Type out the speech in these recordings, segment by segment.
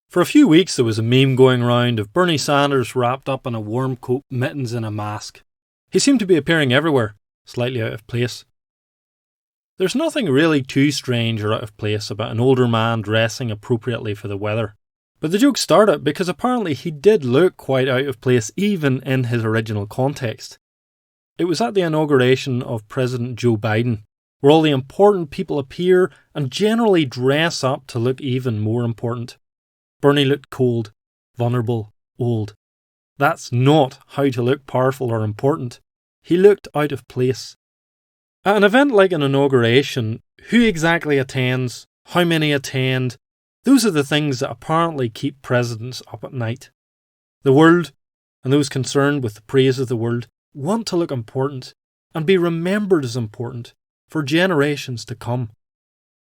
For a few weeks there was a meme going round of Bernie Sanders wrapped up in a warm coat, mittens and a mask. He seemed to be appearing everywhere, slightly out of place. There's nothing really too strange or out of place about an older man dressing appropriately for the weather. But the joke started because apparently he did look quite out of place even in his original context. It was at the inauguration of President Joe Biden, where all the important people appear and generally dress up to look even more important. Bernie looked cold, vulnerable, old. That's not how to look powerful or important. He looked out of place. At an event like an inauguration, who exactly attends, how many attend, those are the things that apparently keep presidents up at night. The world, and those concerned with the praise of the world, want to look important and be remembered as important for generations to come.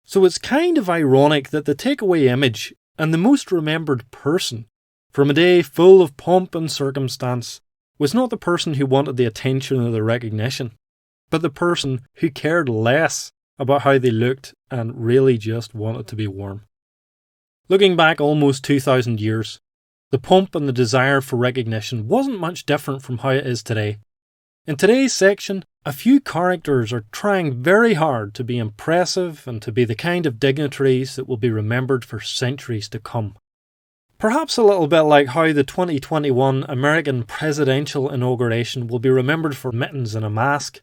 So it's kind of ironic that the takeaway image and the most remembered person from a day full of pomp and circumstance was not the person who wanted the attention or the recognition, but the person who cared less about how they looked and really just wanted to be warm. Looking back almost 2,000 years, the pomp and the desire for recognition wasn't much different from how it is today. In today's section, a few characters are trying very hard to be impressive and to be the kind of dignitaries that will be remembered for centuries to come. Perhaps a little bit like how the 2021 American presidential inauguration will be remembered for mittens and a mask.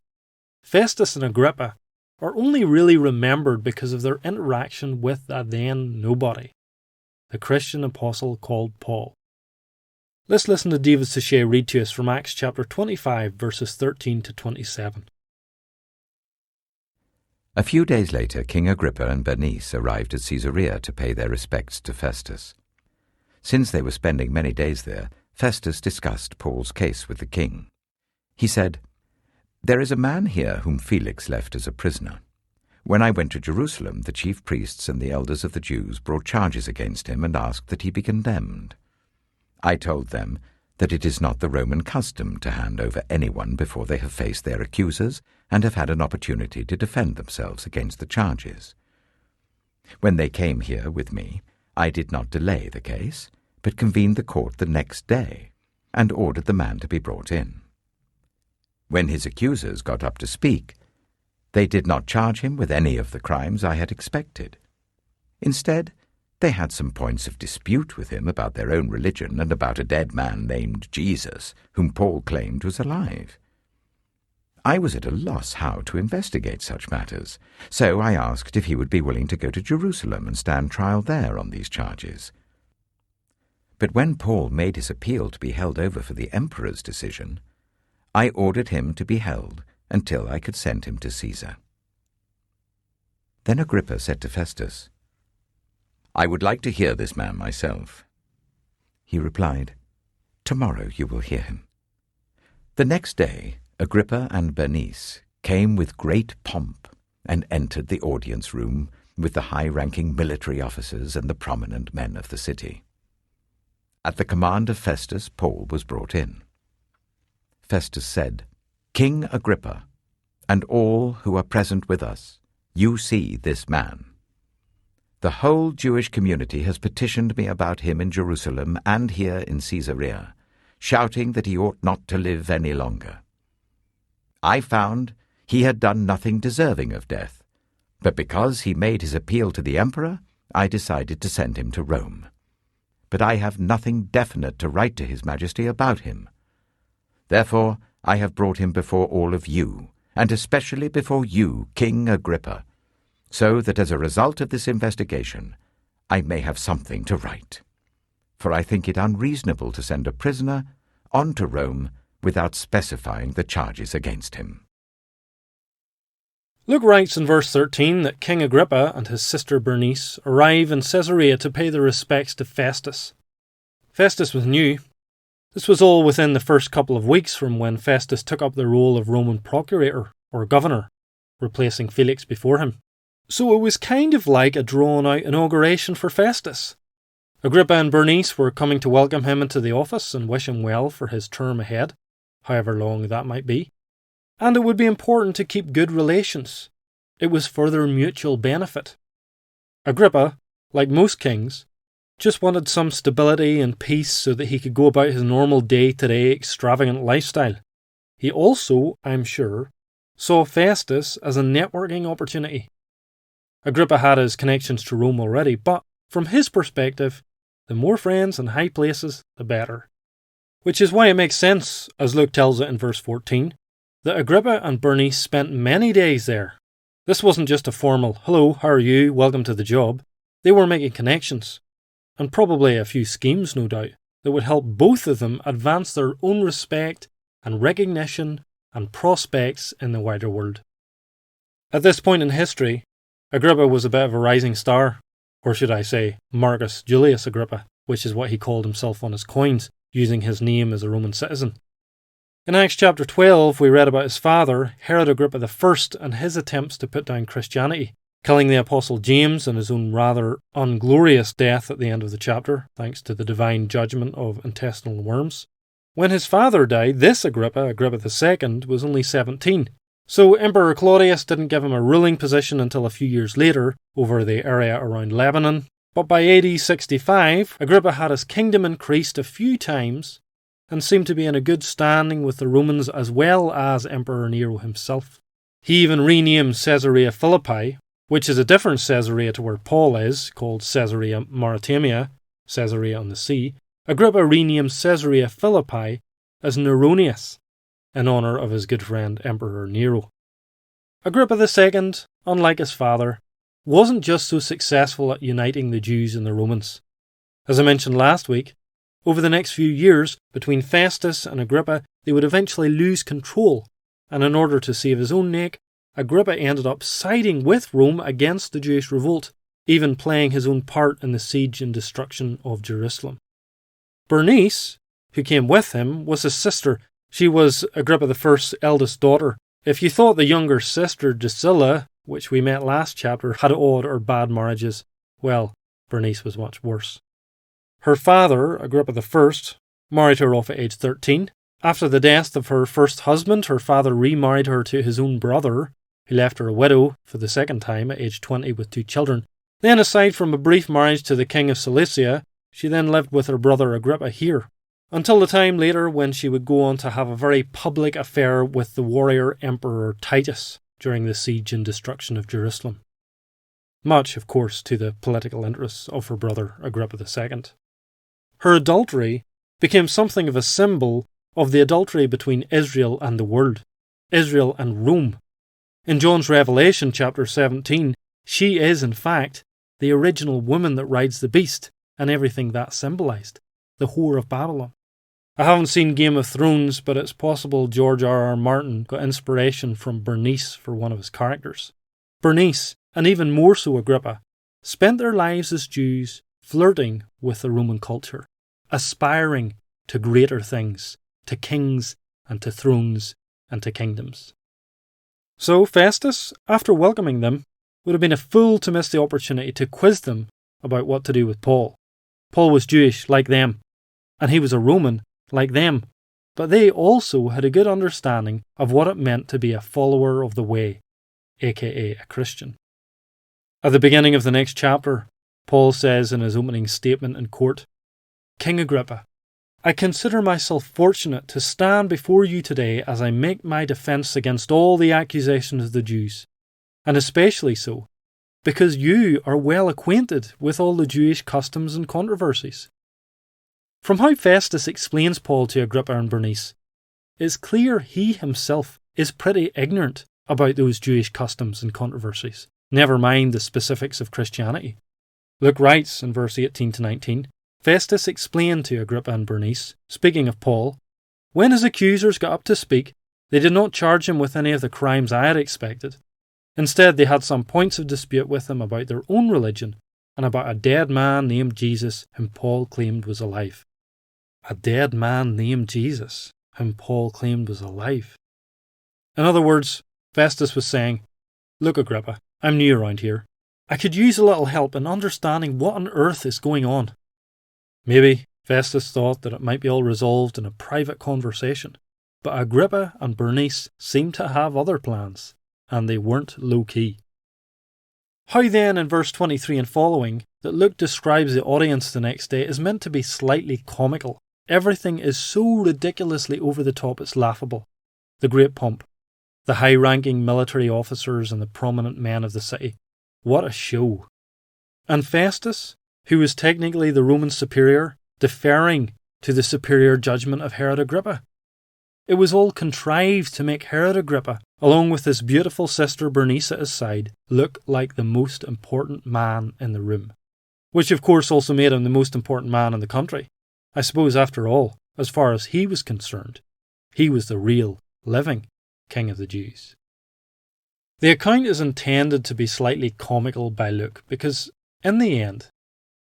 Festus and Agrippa are only really remembered because of their interaction with a then nobody, the Christian apostle called Paul. Let's listen to David Suchet read to us from Acts chapter 25, verses 13 to 27. A few days later, King Agrippa and Bernice arrived at Caesarea to pay their respects to Festus. Since they were spending many days there, Festus discussed Paul's case with the king. He said, "There is a man here whom Felix left as a prisoner. When I went to Jerusalem, the chief priests and the elders of the Jews brought charges against him and asked that he be condemned. I told them that it is not the Roman custom to hand over anyone before they have faced their accusers and have had an opportunity to defend themselves against the charges. When they came here with me, I did not delay the case, but convened the court the next day and ordered the man to be brought in. When his accusers got up to speak, they did not charge him with any of the crimes I had expected. Instead, they had some points of dispute with him about their own religion and about a dead man named Jesus, whom Paul claimed was alive. I was at a loss how to investigate such matters, so I asked if he would be willing to go to Jerusalem and stand trial there on these charges. But when Paul made his appeal to be held over for the emperor's decision, I ordered him to be held until I could send him to Caesar." Then Agrippa said to Festus, "I would like to hear this man myself." He replied, "Tomorrow you will hear him." The next day, Agrippa and Bernice came with great pomp and entered the audience room with the high-ranking military officers and the prominent men of the city. At the command of Festus, Paul was brought in. Festus said, "King Agrippa, and all who are present with us, you see this man. The whole Jewish community has petitioned me about him in Jerusalem and here in Caesarea, shouting that he ought not to live any longer. I found he had done nothing deserving of death, but because he made his appeal to the emperor, I decided to send him to Rome. But I have nothing definite to write to his majesty about him. Therefore, I have brought him before all of you, and especially before you, King Agrippa, so that as a result of this investigation, I may have something to write. For I think it unreasonable to send a prisoner on to Rome without specifying the charges against him." Luke writes in verse 13 that King Agrippa and his sister Bernice arrive in Caesarea to pay their respects to Festus. Festus was new. This was all within the first couple of weeks from when Festus took up the role of Roman procurator, or governor, replacing Felix before him. So it was kind of like a drawn-out inauguration for Festus. Agrippa and Bernice were coming to welcome him into the office and wish him well for his term ahead, however long that might be. And it would be important to keep good relations. It was for their mutual benefit. Agrippa, like most kings, just wanted some stability and peace so that he could go about his normal day-to-day extravagant lifestyle. He also, I'm sure, saw Festus as a networking opportunity. Agrippa had his connections to Rome already, but from his perspective, the more friends and high places, the better. Which is why it makes sense, as Luke tells it in verse 14, that Agrippa and Bernice spent many days there. This wasn't just a formal, hello, how are you, welcome to the job. They were making connections, and probably a few schemes, no doubt, that would help both of them advance their own respect and recognition and prospects in the wider world. At this point in history, Agrippa was a bit of a rising star, or should I say, Marcus Julius Agrippa, which is what he called himself on his coins, using his name as a Roman citizen. In Acts chapter 12, we read about his father, Herod Agrippa I, and his attempts to put down Christianity, killing the Apostle James and his own rather unglorious death at the end of the chapter, thanks to the divine judgment of intestinal worms. When his father died, this Agrippa, Agrippa II, was only 17. So Emperor Claudius didn't give him a ruling position until a few years later, over the area around Lebanon. But by AD 65, Agrippa had his kingdom increased a few times, and seemed to be in a good standing with the Romans as well as Emperor Nero himself. He even renamed Caesarea Philippi, which is a different Caesarea to where Paul is, called Caesarea Maritimia, Caesarea on the sea. Agrippa renamed Caesarea Philippi as Neronius, in honour of his good friend Emperor Nero. Agrippa II, unlike his father, wasn't just so successful at uniting the Jews and the Romans. As I mentioned last week, over the next few years, between Festus and Agrippa, they would eventually lose control, and in order to save his own neck, Agrippa ended up siding with Rome against the Jewish revolt, even playing his own part in the siege and destruction of Jerusalem. Bernice, who came with him, was his sister. She was Agrippa I's eldest daughter. If you thought the younger sister Drusilla, which we met last chapter, had odd or bad marriages, well, Bernice was much worse. Her father, Agrippa I, married her off at age 13. After the death of her first husband, her father remarried her to his own brother, who left her a widow for the second time at age 20 with 2 children. Then, aside from a brief marriage to the king of Cilicia, she then lived with her brother Agrippa here, until the time later when she would go on to have a very public affair with the warrior Emperor Titus during the siege and destruction of Jerusalem. Much, of course, to the political interests of her brother Agrippa II. Her adultery became something of a symbol of the adultery between Israel and the world, Israel and Rome. In John's Revelation chapter 17, she is, in fact, the original woman that rides the beast and everything that symbolised, the whore of Babylon. I haven't seen Game of Thrones, but it's possible George R.R. Martin got inspiration from Bernice for one of his characters. Bernice, and even more so Agrippa, spent their lives as Jews flirting with the Roman culture, aspiring to greater things, to kings and to thrones and to kingdoms. So Festus, after welcoming them, would have been a fool to miss the opportunity to quiz them about what to do with Paul. Paul was Jewish like them, and he was a Roman like them, but they also had a good understanding of what it meant to be a follower of the way, aka a Christian. At the beginning of the next chapter, Paul says in his opening statement in court, King Agrippa, I consider myself fortunate to stand before you today as I make my defence against all the accusations of the Jews, and especially so because you are well acquainted with all the Jewish customs and controversies. From how Festus explains Paul to Agrippa and Bernice, it's clear he himself is pretty ignorant about those Jewish customs and controversies, never mind the specifics of Christianity. Luke writes in verse 18 to 19, Festus explained to Agrippa and Bernice, speaking of Paul, when his accusers got up to speak, they did not charge him with any of the crimes I had expected. Instead, they had some points of dispute with him about their own religion and about a dead man named Jesus whom Paul claimed was alive. A dead man named Jesus whom Paul claimed was alive. In other words, Festus was saying, Look, Agrippa, I'm new around here. I could use a little help in understanding what on earth is going on. Maybe Festus thought that it might be all resolved in a private conversation, but Agrippa and Bernice seemed to have other plans, and they weren't low-key. How then, in verse 23 and following, that Luke describes the audience the next day is meant to be slightly comical. Everything is so ridiculously over the top it's laughable. The great pomp, the high-ranking military officers and the prominent men of the city. What a show. And Festus, who was technically the Roman superior, deferring to the superior judgment of Herod Agrippa. It was all contrived to make Herod Agrippa, along with his beautiful sister Bernice at his side, look like the most important man in the room. Which of course also made him the most important man in the country. I suppose after all, as far as he was concerned, he was the real, living King of the Jews. The account is intended to be slightly comical by Luke because, in the end,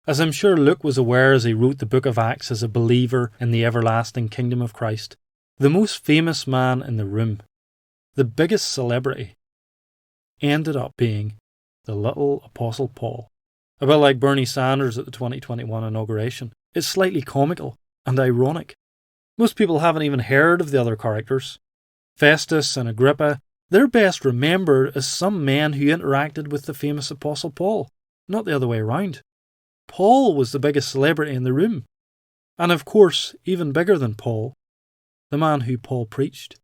as I'm sure Luke was aware as he wrote the book of Acts as a believer in the everlasting kingdom of Christ, the most famous man in the room, the biggest celebrity, ended up being the little Apostle Paul. A bit like Bernie Sanders at the 2021 inauguration. It's slightly comical and ironic. Most people haven't even heard of the other characters. Festus and Agrippa, they're best remembered as some men who interacted with the famous Apostle Paul, not the other way around. Paul was the biggest celebrity in the room. And of course, even bigger than Paul, the man who Paul preached.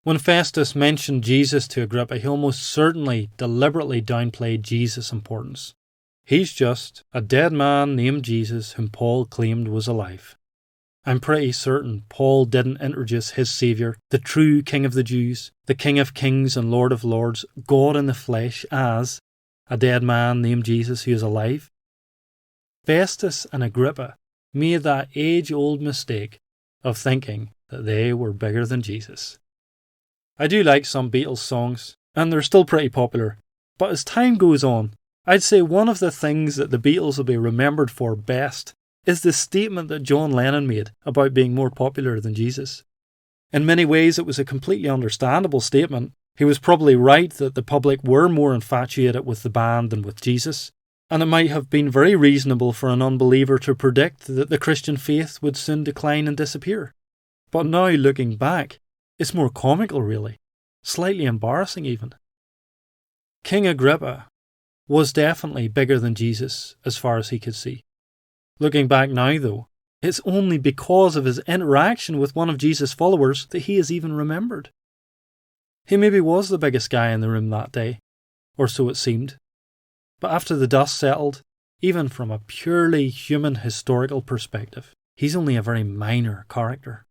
When Festus mentioned Jesus to Agrippa, he almost certainly deliberately downplayed Jesus' importance. He's just a dead man named Jesus whom Paul claimed was alive. I'm pretty certain Paul didn't introduce his Saviour, the true King of the Jews, the King of Kings and Lord of Lords, God in the flesh, as a dead man named Jesus who is alive. Festus and Agrippa made that age-old mistake of thinking that they were bigger than Jesus. I do like some Beatles songs, and they're still pretty popular, but as time goes on, I'd say one of the things that the Beatles will be remembered for best is the statement that John Lennon made about being more popular than Jesus. In many ways it was a completely understandable statement. He was probably right that the public were more infatuated with the band than with Jesus, and it might have been very reasonable for an unbeliever to predict that the Christian faith would soon decline and disappear. But now looking back, it's more comical really, slightly embarrassing even. King Agrippa was definitely bigger than Jesus as far as he could see. Looking back now though, it's only because of his interaction with one of Jesus' followers that he is even remembered. He maybe was the biggest guy in the room that day, or so it seemed. But after the dust settled, even from a purely human historical perspective, he's only a very minor character.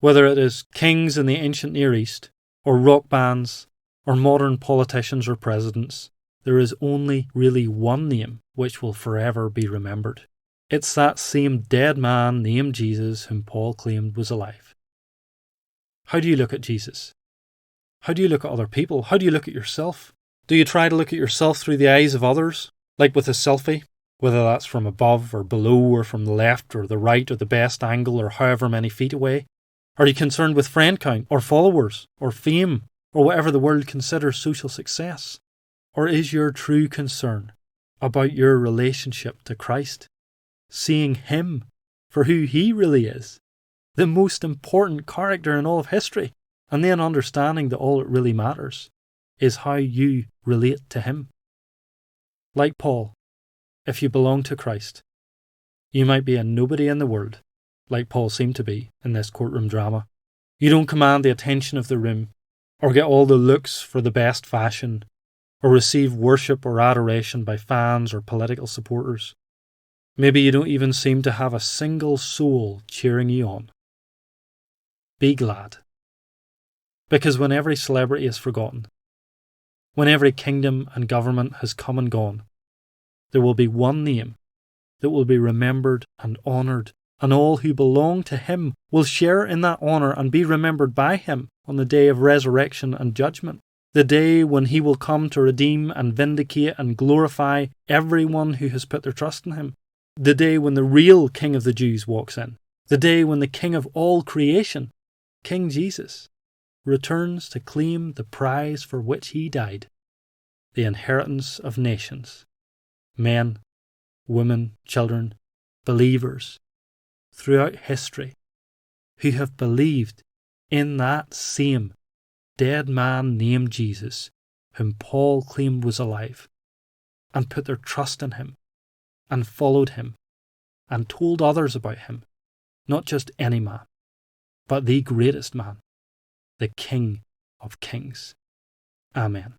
Whether it is kings in the ancient Near East, or rock bands, or modern politicians or presidents, there is only really one name which will forever be remembered. It's that same dead man named Jesus whom Paul claimed was alive. How do you look at Jesus? How do you look at other people? How do you look at yourself? Do you try to look at yourself through the eyes of others, like with a selfie, whether that's from above or below or from the left or the right or the best angle or however many feet away? Are you concerned with friend count or followers or fame or whatever the world considers social success? Or is your true concern about your relationship to Christ, seeing Him for who He really is, the most important character in all of history, and then understanding that all that really matters is how you relate to Him? Like Paul, if you belong to Christ, you might be a nobody in the world, like Paul seemed to be in this courtroom drama. You don't command the attention of the room, or get all the looks for the best fashion, or receive worship or adoration by fans or political supporters. Maybe you don't even seem to have a single soul cheering you on. Be glad. Because when every celebrity is forgotten, when every kingdom and government has come and gone, there will be one name that will be remembered and honoured, and all who belong to Him will share in that honour and be remembered by Him on the day of resurrection and judgment, the day when He will come to redeem and vindicate and glorify everyone who has put their trust in Him, the day when the real King of the Jews walks in, the day when the King of all creation, King Jesus, returns to claim the prize for which He died, the inheritance of nations, men, women, children, believers, throughout history, who have believed in that same dead man named Jesus, whom Paul claimed was alive, and put their trust in him, and followed him, and told others about him, not just any man, but the greatest man, the King of Kings. Amen.